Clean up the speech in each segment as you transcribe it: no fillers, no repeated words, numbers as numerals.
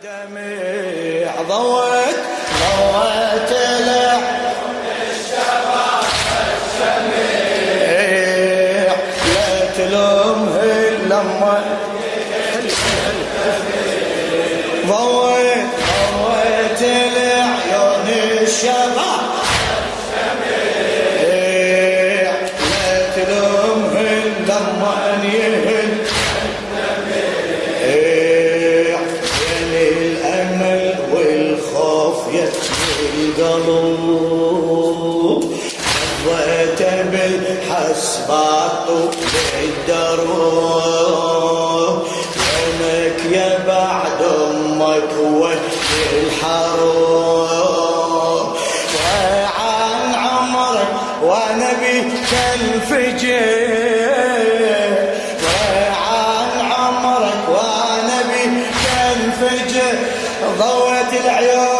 دمع ضوت العيون الشباب الشميع لا تلومه لما ضوت العيون الشباب الشميع لا تلومه لما يهل القلوب ضيت بالحسبات بالدروب يمك يا بعد امك والحروب وعن عمرك وانا بك الفجر وعن عمرك وانا بك الفجر ضوت العيون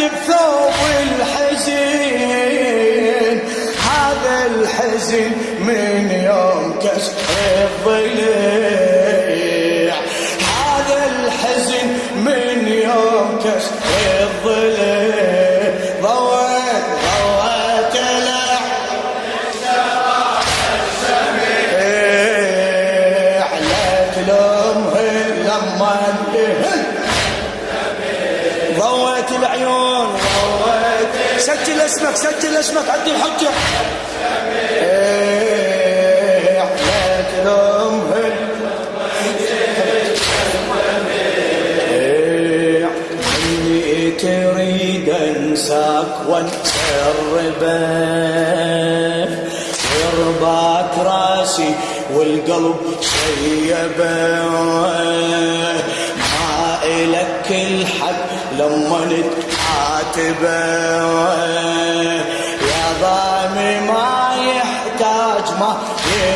بثوب الحزين هذا الحزن من يوم كسر الضليع هذا الحزن من يوم كسر الضليع ضوت العيون الشباب الشميع لا تلومه لما انتهى ضوت العيون سجل اسمك عدي الحجة لا تلومه اني تريد انساك وانسى الربا ورباك راسي والقلب شيبه ما إلك الحق لما نتعاتبه يا ضامي ما يحتاج ما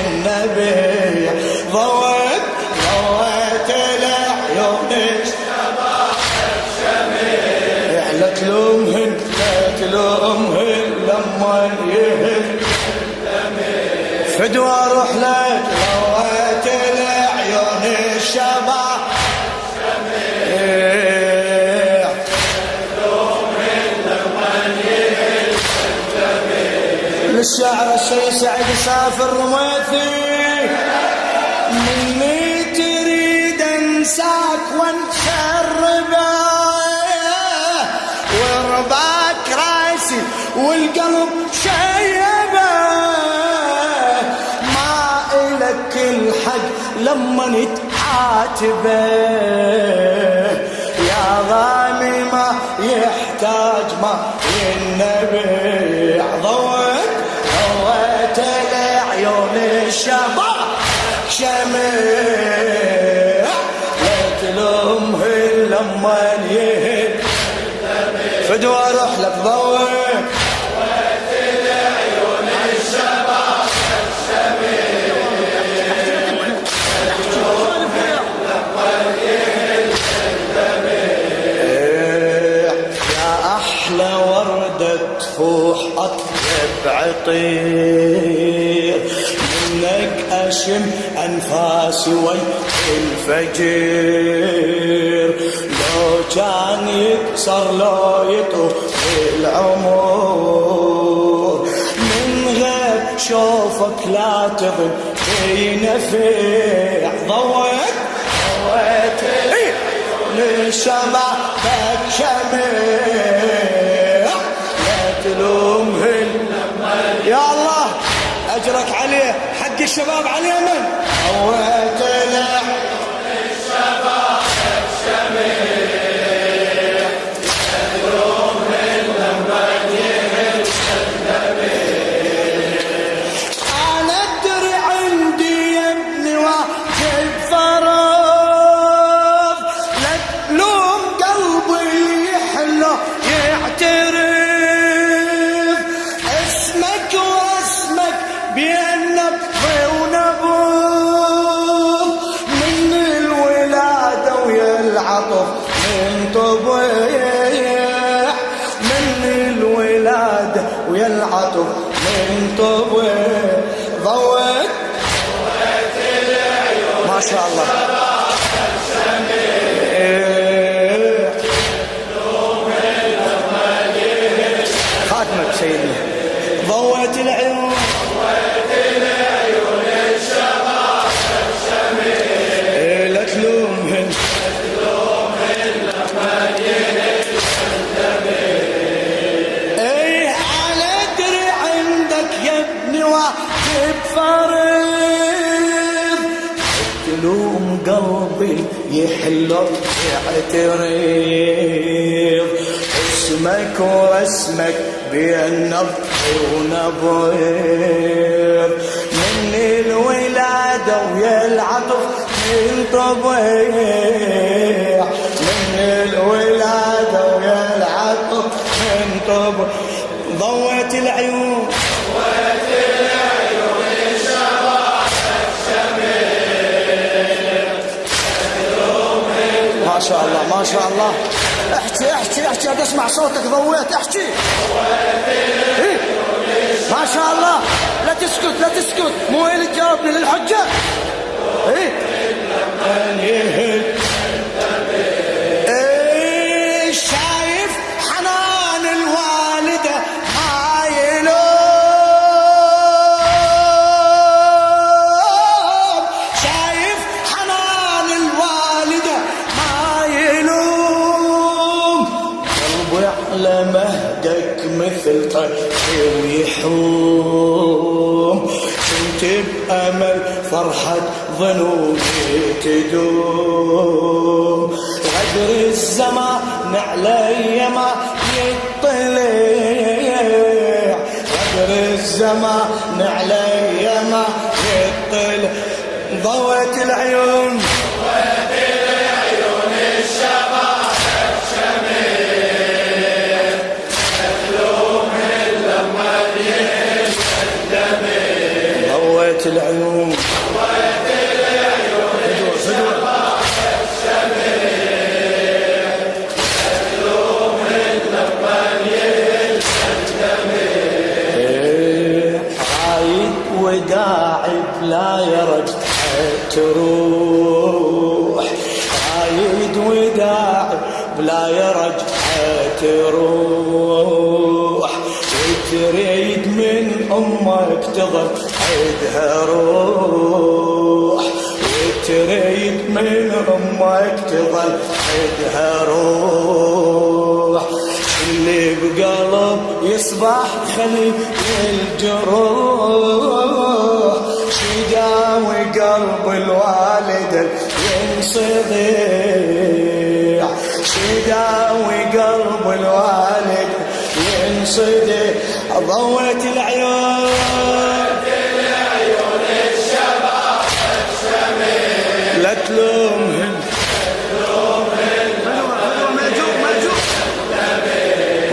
النبي ضوت العيون الشباب الشميع لا تلومهن لما يهل فدوى اروح لك ضوت العيون الشباب للشاعر الشيخ سعد سافر رميثي مني تريد انساك وانسى الربا ورباك راسي والقلب شيبه ما إلك الحق لما نتعاتبه يا غالي ما يحتاج ما النبي ضوت العيون الشباب شميع لا تلومه لما يهل فدوى اروح لك ضوت العيون الشباب الشميع يا احلى ورده تفوح اطيب عطير منك اشم انفاسي والفجر لو كان يكسر لو يطوف العمر من غير شوفك لا تظن في نفع ضوت لشبابك شميع لا تلومهن يا الله اجرك عليه حق الشباب عليه من ضوت العيون الشباب الشميع لا تلومهن ويا العطف من طبع ضوت العيون ما شاء الله خاتمك سيدنا ضوت العيون الشباب الشميل لا تلومهن لما جيت ايه على دري عندك يا ابني واجب فريض تلوم قلبي يحلك يعترض اسمك واسمك بين نبض ونبض من الولادة ويا العطف من طبيع من الولادة ويا العطف من طبيع ضوت العيون الشباب الشميل ما شاء الله ما شاء الله احكي احكي احكي بدي اسمع صوتك ضويت احكي إيه؟ ما شاء الله لا تسكت لا تسكت مو اللي تجاوبني للحجة ايه ايه شايف حنان الوالدة ما يلوم شايف حنان الوالدة ما يلوم قلبي على مهدك مثل طير ويحوم كنت بأمل فرحة ظنوني تدوم غدر الزمان علي ما يطلع غدر الزمان علي ما يطلع ضوت العيون الشباب الشميل لما جيت ضوت العيون وداعي بلا يرجع تروح عايد وداعي بلا يرجع تروح وتريد من امك تظل عيدها روح وتريد من امك تظل عيدها روح اللي بقلب يصبح خلي الجروح شداوي قلب الوالد ينصدع شداوي قلب الوالد ينصدع ضوت العيون الشباب الشميل لا تلومهن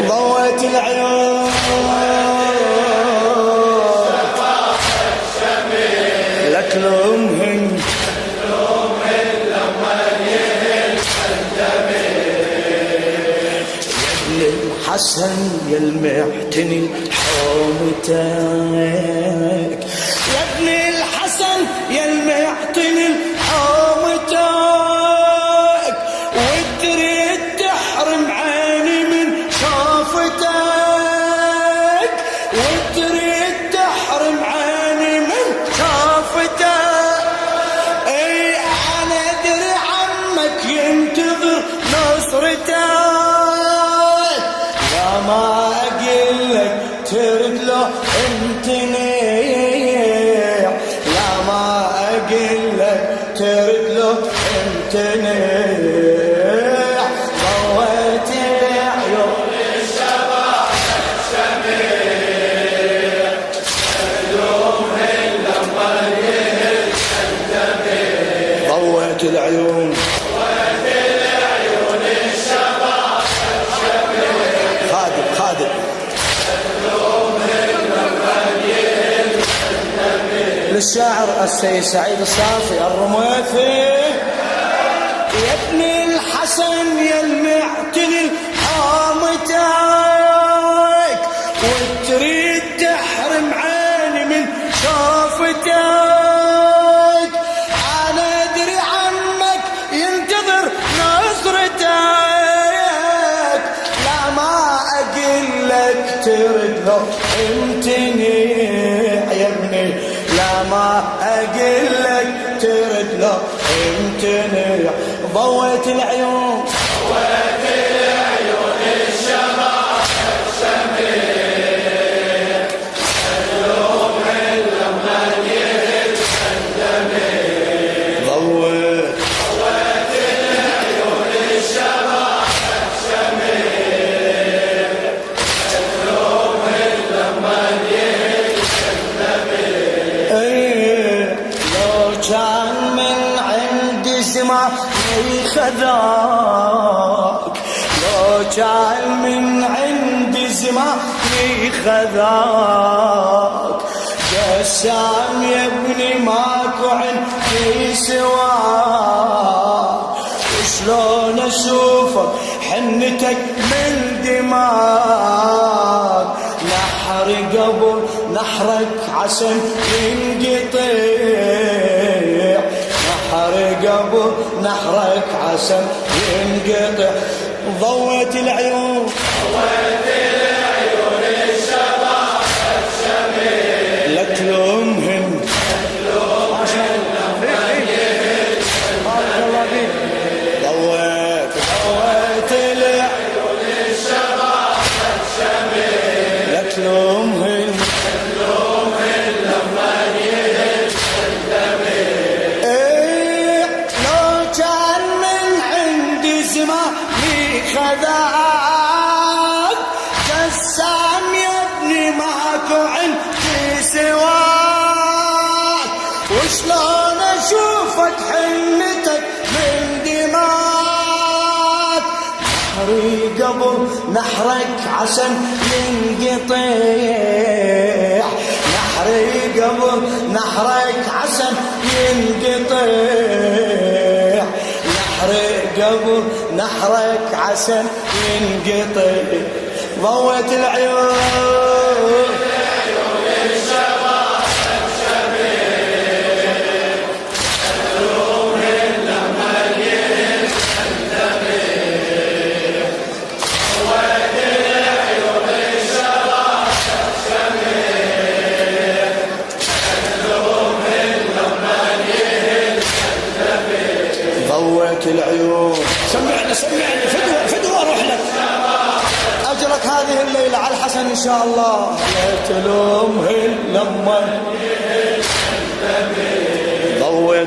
ضوت العيون لا تلومهن لما جيت يا ابن الحسن يا المعتني حومتك يا ابن الحسن يا المعتني حومتك وتريد تحرم عيني من شافتك وتريد تحرم عيني من شافتك اي انا ادري عمك ينتظر نصرتك لا ما اقلك ترد له امتنيع لا ما اقلك ترد له امتنيع ضويت العيون الشباب الشميل تلومهن لما جيت ضويت العيون الشباب الشميل خادم خادم للشاعر السيد سعيد الصافي الرميثي يا ابن الحسن يا المعتني حامتك تريد تحرم عيني من شوفتك، انا ادري عمك ينتظر نظرتك، لا ما اقلك ترد لو امتنع يا ابني، لا ما اقلك ترد لو امتنع. ضويت العيون الشباب الشميل، اليوم لما جيت سلمي. ضويت العيون الشباب الشميل، اليوم لما جيت سلمي. لو كان من عند زمان خذاك، لو كان من عند زمان خذاك، قسام يا ابني ماكو عندي سواك، وشلون اشوفك حنتك من دماغ، نحر قبل نحرك عشان ينقطع، نحر قبل نحرك عشان ينقطع. ضويت العيون الشباب الشميل، لا تلومهن ما شاء الله. بارك الله فيك. ضويت العيون الشباب الشميل، لا تلومهن لما جيت سلمي. لو كان من عندي زمان خذاك، قسام يا ابني ماكو عندي سواك، وشلون اشوفك حنتك من دماغ، نحري قبل نحرك عشان ينقطع، نحري قبل نحرك عشان ينقطع، نحري قبل نحرك عشان ينقطع. ضويت العيون الشباب الشميل، اليوم لما جيت سلمي. العيون الشباب الشميل، اليوم لما جيت سلمي. ضويت العيون. سمعني فدوة اروح لك اجرك هذه الليله على الحسن ان شاء الله. لا تلومهن لما ضويت